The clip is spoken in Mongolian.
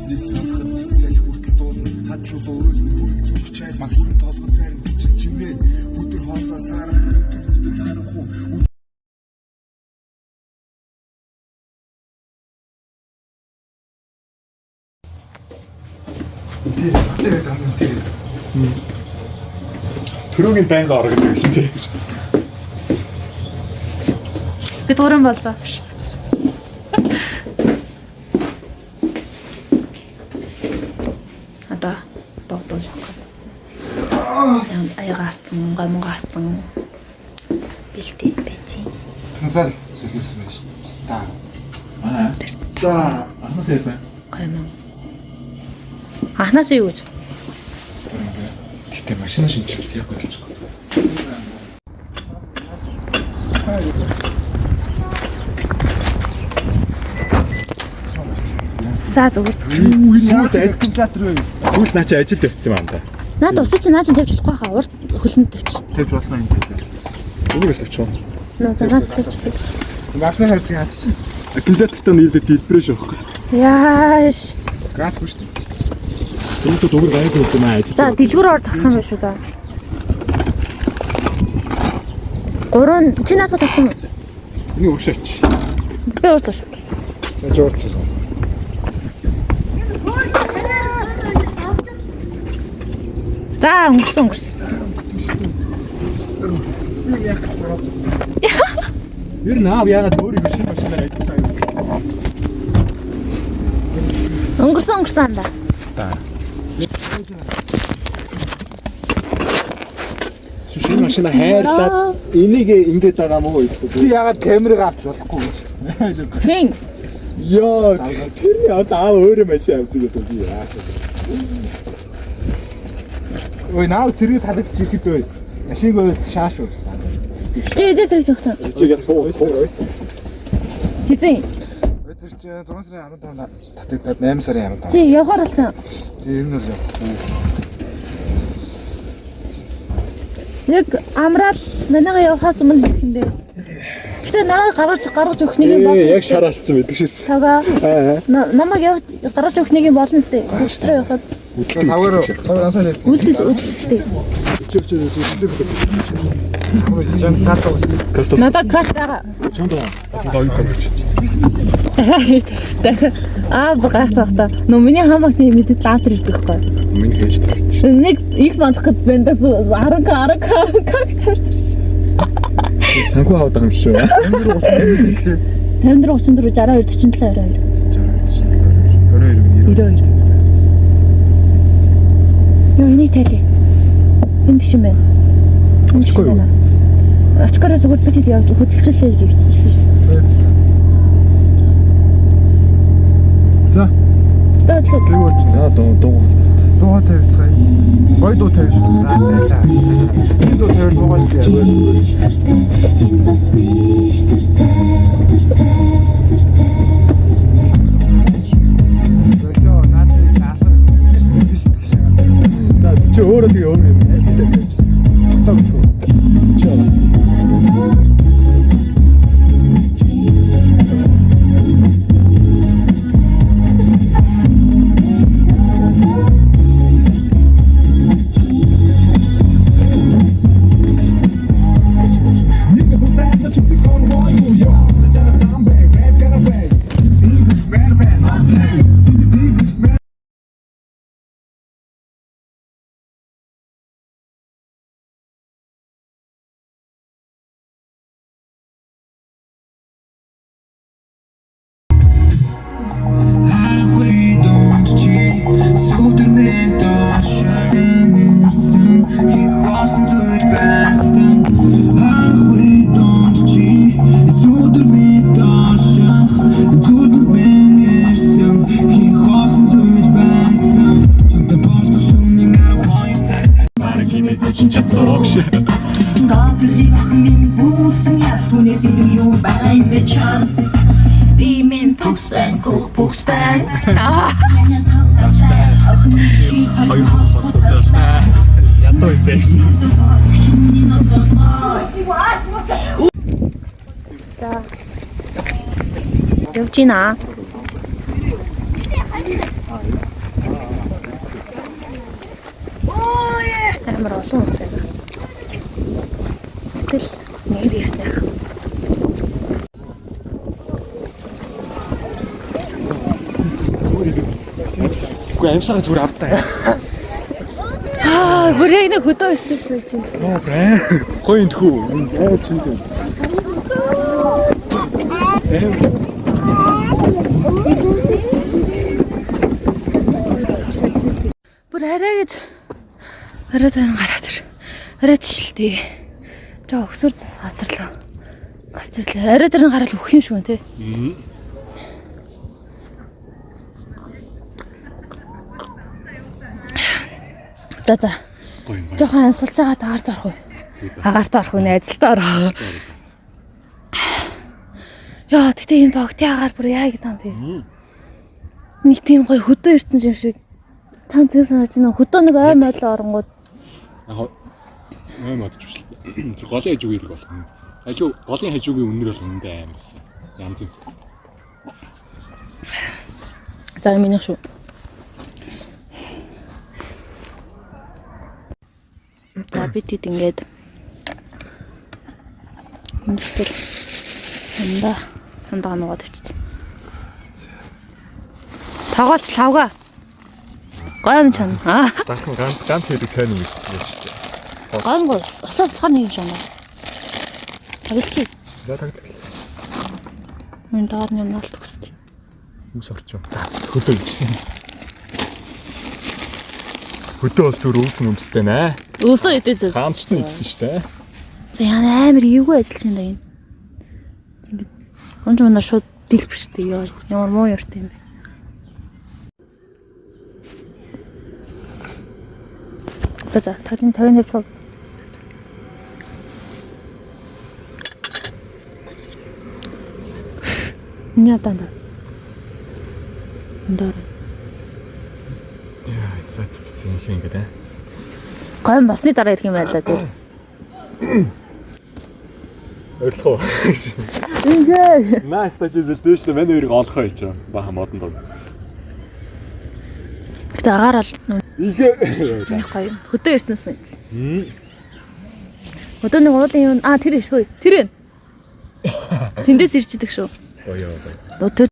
Бидний санахад нэг салхи хүртэл дуулна. Хаджуул ойлны хүртэл цуг чайл машин толгой зарим чимээ өдөр хоолой сарах өдөр харах уу. Тэр дамын тэр. Төрөгийн байнга оргод байсан тийм. Бид гурван болцоо. Одоо богдол явах. Аягаацсан, гомгоацсан. Бэлтээд байж. Хансаал сүлжсэн байж та. Аа. За, Анхаас яасан. Гомон. Ахнаас юу гэж? Тэгтээ машина шинжилт яг болчих. За зүгээр зүгээр. Сүүлд аккумулятор байв. Сүүлд наа чи ажилд явсан юм аа. Наад усаа чи наа чи тавьж болохгүй хаа. Урд хөлөнд тавьч. Тавьж болно юм байж. Энийг авчих. Наа занаад тавьч. Машины хайрцаг хаач чи. Аккумулятортай нийлээд дэлбэрэж явах. Яаш. Гаахгүй шүү дээ. Тэрнээс дугаар гайг байсан аа ажил. За дэлгүүр ор тасах юм шүү за. 3 чи наадах тавих юм уу? Энийг уушаач. Би урд шүү. Жуурцсан. За өнгөрсөн. Ер нь аав яагаад өөрийн шинэ машинаар ажиллаж Өнгөрсөн да. байгаа шинэ машина хайрлаад энийг ингэж байгаа мó эсвэл Чи яагаад камерыг авч болохгүй гэж. Хэн? ёо тэр одоо аав өөрөө машин авсан гэдэг би яасан. Ой наа зэрэг салгаж ирэхэд бай. Машинг бол шааш уу. Чи эдээс ирэх юм. Чигээ суу. Хизээ. Өдөр чи 6 сарын 15-нд татагдаад 8 сарын 15. Чи явахаар болсон. Тэр нь л яа. Яг амраал манайга явахаас өмнө хэлэх юм дээ. Гэтэ намайг гаргаж өгөх нэг юм болно. Яг шараасцсан байдаг шээс. Тага. Намайг гаргаж өгөх нэг юм болно сте. Өчтөр явахад Таваар ансаа дээр. үлдэлтэй. Надад карт байгаа. Чонд гоё карт. Багаас та. Миний хамаатны мэдээ лаатер ирдэг байхгүй. Миний хийж таарч шүү. Нэг их мандах гэд бэндээс 10 гэж Санхүү аваад байгаа юм шүү. 54 64 62 47 22. Юу энийг тайлээ. Энэ биш юм байна. Очгүй юу? Очгороо зүгээр бид хэд явж хөдөлгөөлөө гэж биччихлээ шүү. За. За дуу. Дуу тавьцгаая. Гой дуу тавь шүү. За зайлаа. Энэ дуу тавь дуугаа шүү. Чи өөрөө тэгээ өөр юм айлтай байжсэн. Цаа өгөө. Чаа. За. Явж гинэ. амар олон хүмүүс байна. Тэгэл нэг ирсэн яах. Үгүй амьсгаа зүгээр авдаа. Бүр яг нэг хөдөө ирсэн чинь. Оо бре. Гоё энэ хүү. Яа ч юм дээ. Бүр арай тань гараад ир. Арай тишэлтэй. Жаа өксөр цацрлаа. Гарч ирлээ. Арай дээр нь гараад өгөх юм шиг байна те. За. Жохон амьсгалж байгаа таард орох уу? Агаарт орох уу? Ажилдаа орох. Яа, тэгтээ энэ богтын агаар бүр яа гэдэг юм бэ? Нэг тийм гоё хөдөө ирсэн юм шиг. Чам тэг санаж байна. Хөдөө нэг ой мойлоо оронгууд. Яг ой модч. Тэр голын хажууг ирэх болох. Алуу голын хажуугийн үнэр бол үндэ амарсан. Янз юмсан. За миний шүү. За бид хэд ингээд үнэхээр сандаа нугаад өччих. Тоглож лавга. Гойм чана. Дахин ганц хэдэг цайны юм шүү. Гоймгоо асаа цахаар нэг юм шиг байна. Тоглочих. За тагт. Мөн даарны наалт өгсдөө. Үс орчоо. За хөдөө гэж. Хөдөө бол зүр өөсөн өмстэй наа. Өөсөө идэж зүс. Гаамчтай идсэн шүү дээ. За яа амар эвгүй ажиллаж байна энэ. Ингээд онж мана шууд дэлбэр штэ ёо. Ямар муу яртай юм бэ. За тарын тавин явж. Ня танда. Ндар. Яа, цац юм шиг ингээд аа. Гойм басны дараа ирэх юм байлаа тий. Ойрлох уу? Ингээ. Nice та жишээ дэвшлээ манай хоёрыг олохоо хийж байгаа. Баха модон доо. Гэтэ агаар бол Игээ. гоё. Хөдөө ирсэнсэн. Хөдөө нэг уулын юм тэр ишгүй. Тэр ээ. Тэндээс ирчдэг шүү. Гоё. Тэр